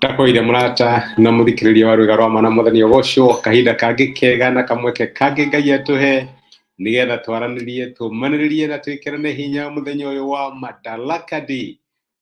Ndakoire murata na muthikiriria wa rwiga rwa mana muthenya ucio kahinda kangi kega na kamweke kangi Ngai atuhe nigetha twaranirie tumaniririe na twikirane hinya muthenya uyu wa Madaraka Day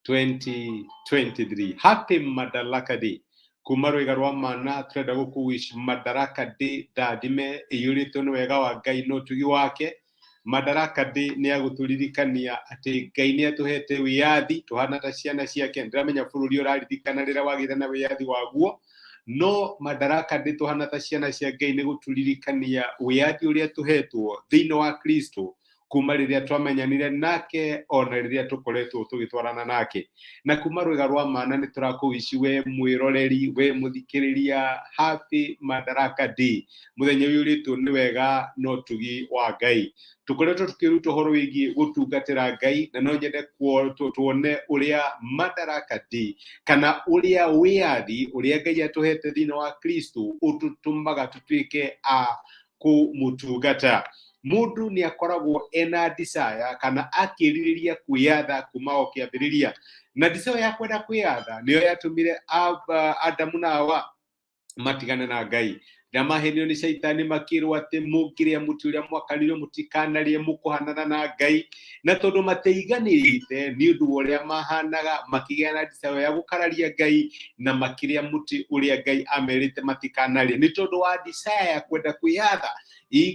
2023. Happy Madaraka Day. Kuma rwiga rwa mana turenda gukuwish Madaraka Day ndathime iyuritwo ni wega wa Ngai no tugi wake. Madaraka Day ni aguturirikania ati Ngai ni atuhete wĩathi tuhana ta ciana ciake. Ndiramenya bururi uraririkana rĩrĩa wagĩire na wĩathi waguo, no Madaraka Day tuhana ta ciana cia Ngai ni guturirikania wĩathi ũrĩa tuhetwo thĩinĩ wa Kristo kuma rĩrĩa twamenyanire nake ona rĩrĩa tukoretwo tugĩtwarana nake. Na kuma rwiga rwa mana ni turakuwishi we mwiroreri we muthikiriria happy Madaraka Day. Muthenya uyu ritwo ni wega no tugi wa Ngai. Tukoretwo tukiruta uhoro wigie gutungatĩra Ngai na no nyende tuone uria Madaraka Day kana uria wĩathi uria Ngai atuhete thĩinĩ wa Kristo ututumaga tutuike a kumutungata. Mundu ni akoragwo ena desire kana akiririria kwĩyatha kuma o kĩambĩrĩria, na desire ya kwenda kwĩyatha niyo yatumire Adamu na Hawa matigane na Ngai. Ramahenio ni shaitani makirwo ati mukiria muti uria mwakanire mutikanarie mukuhanana na Ngai, na tondu mateiganirite ni undu uria mahanaga makigĩa na desire ya gukararia Ngai na makiria muti uria Ngai amerite matikanarie ni tondu wa desire ya kwenda kwĩyatha.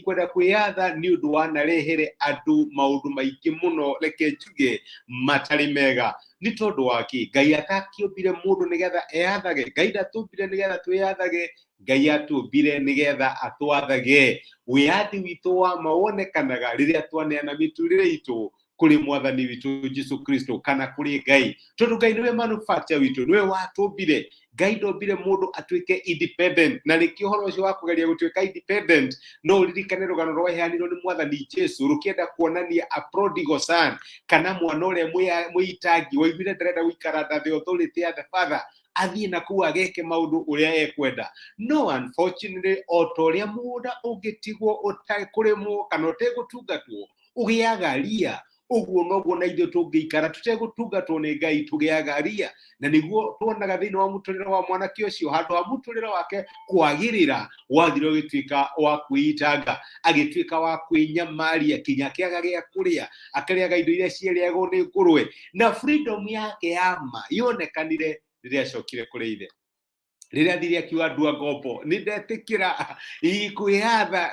Kwenda kwĩyatha ni undu wanarehere andu maundu maingi muno reke njuge matari mega. Ni tondu waki Ngai atakĩũmbire mundu nigetha eyathage. Ngai ndatumbire nigetha twĩyathage, Ngai atumbire nigetha atwathage. Wĩathi witũ wa mawonekanaga rĩrĩa twaneana mĩtũrĩre itũ kuri mwathani witu Jesu Kristo kana kuri Ngai. Tondu Ngai niwe manufacture witu, niwe watumbire. Ngai ndombire mundu atuike independent, na nikio horo ucio wa kugeria gutuika independent no uririkane rugano rwa ihanirwo ni mwathani Jesu rukienda kuonania a prodigal son kana mwana uria muitangi waiguire ndarenda guikara the authority ya the father athie na kuwa ageke maundu uria ekwenda. No unfortunately otoria muda ungitigwo utakuremwo kana utegutungatwo ugiaga ria, uguo noguo na ithuĩ tũngĩikara tũtegũtungatwo nĩ Ngai tũgĩaga ria. Na nĩguo tuonaga thĩinĩ wa mũtũrĩre wa mwanake ũcio handũ ha mũtũrĩre wake kwagĩrĩra wathire ũgĩtuĩka wa kwĩitanga, agĩtuĩka wa kwĩnyamaria kinya kĩaga gĩa kũrĩa, akarĩaga indo iria ciarĩagwo nĩ ngũrwe, na freedom yake ya ma yonekanire rĩrĩa acokire kũrĩ ithe. Rĩrĩa thiri akiuga ndua ngombo ni ndetĩkĩra kwĩyatha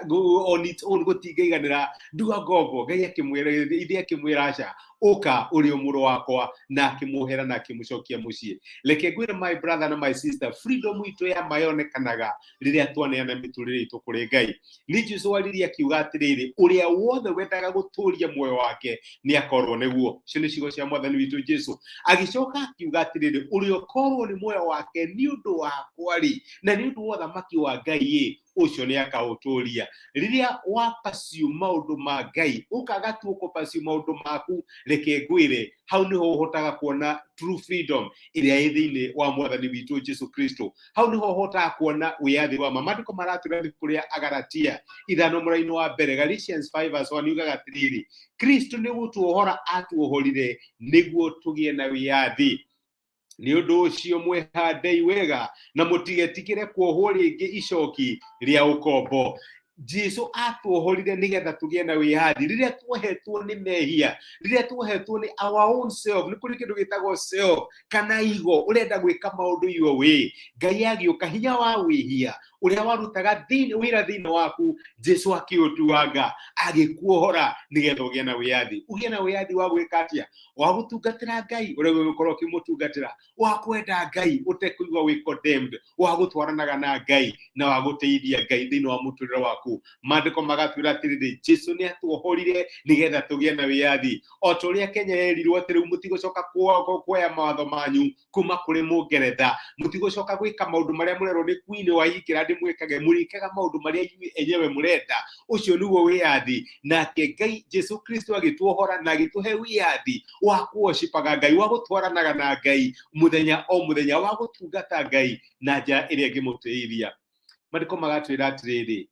on its own gũtingĩiganĩra ndua ngombo. Ngai akĩmwĩra ithe akĩmwĩra aca ũka ũrĩ mũrũ wakwa, na akĩmuohera na akĩmũcokia mũciĩ. Reke ngwĩre my brother na my sister, freedom itũ ya mayonekanaga rĩrĩa twaneana mĩtũrĩre itũ kũrĩ Ngai. Ni Jesũ aririe akiuga atĩrĩrĩ, ũrĩa wothe wendaga gũtũũria muoyo wake nĩ akorwo nĩguo. Icio nĩ ciugo cia mwathani witũ Jesũ. Agĩcoka akiuga atĩrĩrĩ, ũrĩa ũkorwo nĩ muoyo wake nĩ ũndũ wakwa rĩ na nĩ ũndũ wa ũthamaki wa Ngai ucio ni akaũtũũria. Rĩrĩa wa pursue maũndũ ma Ngai ũkaga tu pursue maũndũ maku, reke ngwĩre hau nĩho ũhotaga kuona true freedom ĩrĩa ĩ thĩinĩ wa mwathani witũ Jesu Kristo. Hau nĩho ũhotaga kuona wĩathi wa ma. Maandĩko maratwĩra kũrĩa Agalatia 5 mũraini wa mbere, Galatians 5:1 yugaga atĩrĩrĩ, Kristo nĩ gũtuohora atuohorire nĩguo tũgĩe na wĩathi. Ni undu ucio mwĩhandei wega na mũtigetigĩre kuohwo rĩngĩ icoki rĩa ũkombo. Jesu atuohorire nigetha tũgĩe na wĩathi rĩrĩa tuohetwo nĩ mehia, rĩrĩa tuohetwo nĩ our own self. Nĩ kũrĩ kĩndũ gĩtagwo self kana ego, ũrenda gwĩka maũndũ iwe wĩ. Ngai agĩũka hinya wa wĩhia ũrĩa warutaga wĩra thĩinĩ waku, Jesu akĩũtuanga agĩkuohora nigetha ũgĩe na wĩathi. Ũgĩe na wĩathi wa gwĩka atĩa? Wa gũtungatĩra Ngai ũrĩa ũgũkorwo ũkĩmũtungatĩra, wa kwenda Ngai ũtekũigua wĩ condemned, wa gũtwaranaga na Ngai na wa gũteithia Ngai thĩinĩ wa mũtũrĩre waku. Maandĩko magatwĩra atĩrĩrĩ, Jesu nĩ atuohorire nigetha tũgĩe na wĩathi. O ta ũrĩa Kenya yerirwo atĩrĩ mũtigũcoka kuoya mawatho manyu kuma kũrĩ Mũngeretha, mũtigũcoka gwĩka maũndũ marĩa mũrerwo nĩ queen wa ikĩra ndĩ mwĩkage, mũrĩkaga maũndũ marĩa inyuĩ enyewe mũrenda. Ũcio nĩguo wĩathi. Nake Ngai Jesu Kristo agĩtuohora na agĩtũhe wĩathi wa kuworshipanga Ngai, wa gũtwaranaga na Ngai mũthenya o mũthenya, wa gũtungata Ngai na njĩra ĩrĩa ĩngĩmũtĩithia. Maandĩko magatwĩra atĩrĩrĩ,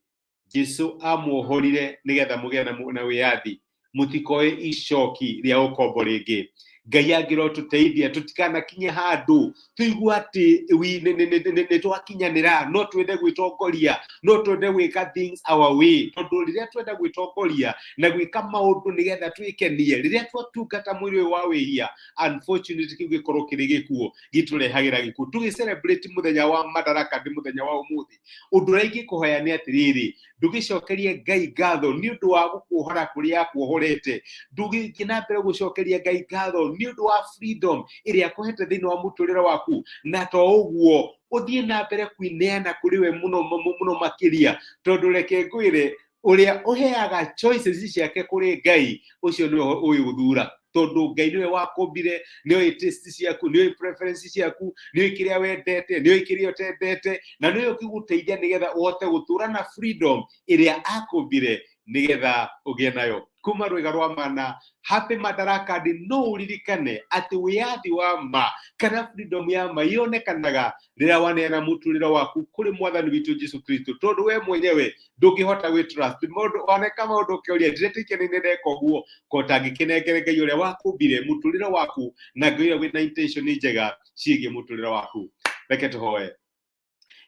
Jesu amuohorire nigetha mũgĩe na wĩathi, mũtikoe icoki rĩa ũkombo rĩngĩ. Ngai angĩrotuteithia tutikanakinye handu tuigua ati nĩ twakinyanĩra no twende gwĩtongoria no twende gwĩka things our way tondu rĩrĩa twenda gwĩtongoria na gwĩka maũndũ nĩgetha twĩkenie rĩrĩa twatungata mwĩrĩ ũyũ wa wĩhia unfortunately kiu gĩkorwo kĩrĩ gĩkuũ gĩtũrehagĩra gĩkuũ tũgĩcelebrate mũthenya wa Madaraka Day mũthenya wa ũmũthĩ ũndũ ũrĩa ingĩkũhoya nĩ atĩrĩrĩ ndũgĩcokerie Ngai ngatho nĩ ũndũ wa gũkuohora kũrĩa akuohorete ndũgĩthiĩ na mbere gũcokeria Ngai ngatho nĩ ũndũ wa freedom ĩrĩa akũhete thĩinĩ wa mũtũrĩre waku na to ũguo ũthiĩ na mbere kwĩneana kũrĩ we mũno makĩria tondũ reke ngwĩre ũrĩa ũheaga choices ciake kũrĩ Ngai ũcio nĩwe ũĩ gũthura tondu Ngai niwe wakũmbire niwe taste ciaku niwe preference ciaku niwe kĩrĩa wendete niwe kĩrĩa ũtendete na niwe ũkĩgũteithia nĩgetha ũhote gũtũra na freedom ĩrĩa akũmbire nĩgetha ũgĩe nayo kuma rwĩga rwa mana Happy Madaraka Day no ũririkane atĩ wĩathi wa ma kana freedom ya ma yonekanaga rĩrĩa waneana mũtũrĩre waku kũrĩ mwathani witũ Jesu Kristo tondu we mwenyewe ndũngĩhota gwĩtrust mũndũ oneka maũndũ ũkĩũria ndĩretĩkia nĩ ndeka ũguo ko tangĩkĩnengere Ngai ũrĩa wakũmbire mũtũrĩre waku na Ngai ũrĩa wĩna intention njega ciĩgiĩ mũtũrĩre waku reke tũhoe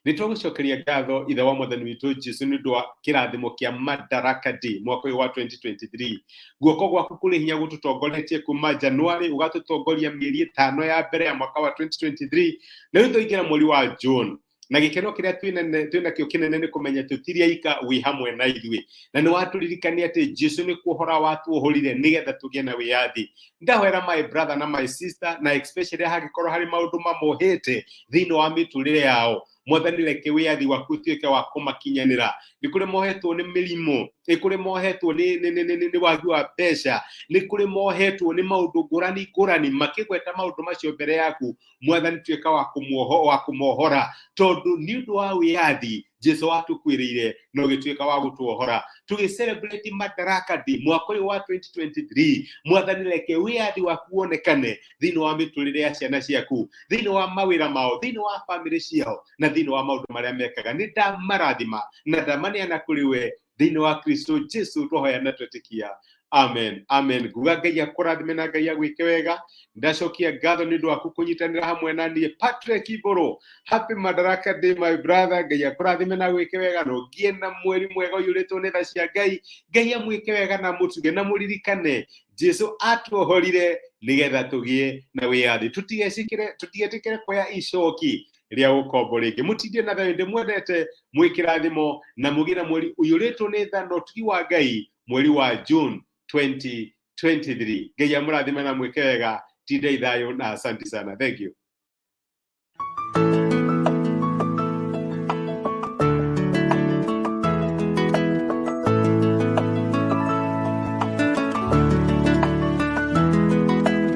nĩtũgũcokeria ngatho ithe wa mwathani witũ Jesu nĩ ũndũ wa kĩrathimo kĩa Madaraka Day mwaka ũyũ wa 2023 guoko gwaku kũrĩ hinya gũtũtongoretie kuma January ũgatũtongoria mĩeri 5 ya mbere ya mwaka wa 2023 na rĩu tũingĩra mweri wa June na gĩkeno kĩrĩa twĩnakĩo kĩnene nĩ kũmenya tũtirĩ aika wĩ hamwe na ithuĩ na nĩ watũririkania atĩ Jesu nĩ kuohora watuohorire nĩgetha tũgĩe na wĩathi ndahoera my brother na my sister na especially hangĩkorwo harĩ maũndũ mamohete thĩinĩ wa mĩtũrĩre yao mwathani reke wĩathi waku ũtuĩke wa kũmakinyanĩra nĩ kũrĩ mohetwo nĩ mĩrimũ nĩ kũrĩ mohetwo nĩ wagi wa mbeca nĩ kũrĩ mohetwo nĩ maũndũ ngũrani makĩgweta maũndũ macio mbere yaku mwathani tuĩka wa kũmohora tondu nĩ ũndũ wa wĩathi Jesu watukwĩrĩire no gĩtuĩka wa gũtuohora tũgĩcelebrate Madaraka Day mwaka ũyũ wa 2023 mwathani reke wĩathi waku wonekane thĩinĩ wa mĩtũrĩre ya ciana ciaku thĩinĩ wa mawĩra mao thĩinĩ wa family ciao na thĩinĩ wa maũndũ marĩa mekaga nĩ ndamarathima na ndamaneana kũrĩ we thĩinĩ wa Kristo Jesu tũhoya na twetĩkia amen amen nguga Ngai akũrathime na Ngai agwĩke wega ndacokia ngatho nĩ ũndũ waku kũnyitanĩra hamwe na niĩ Patrick Iboro Happy Madaraka Day my brother Ngai akũrathime na gwĩke wega no ngiĩ na mweri mwega ũyũrĩtwo nĩ tha cia Ngai amwĩke wega na mũtuge na mũririkane Jesu atuohorire nĩgetha tũgĩe na wĩathi tũtigetĩkĩre kuoya icoki rĩa gũkombo rĩngĩ mũtindie na thayũ ndĩmwendete mwĩkĩrathimo na mũgĩe na mweri ũyũrĩtwo nĩ tha no tugi wa Ngai mweri wa June 2023 Ngai amũrathime na mwĩke wega tindei thayũ na asante sana thank you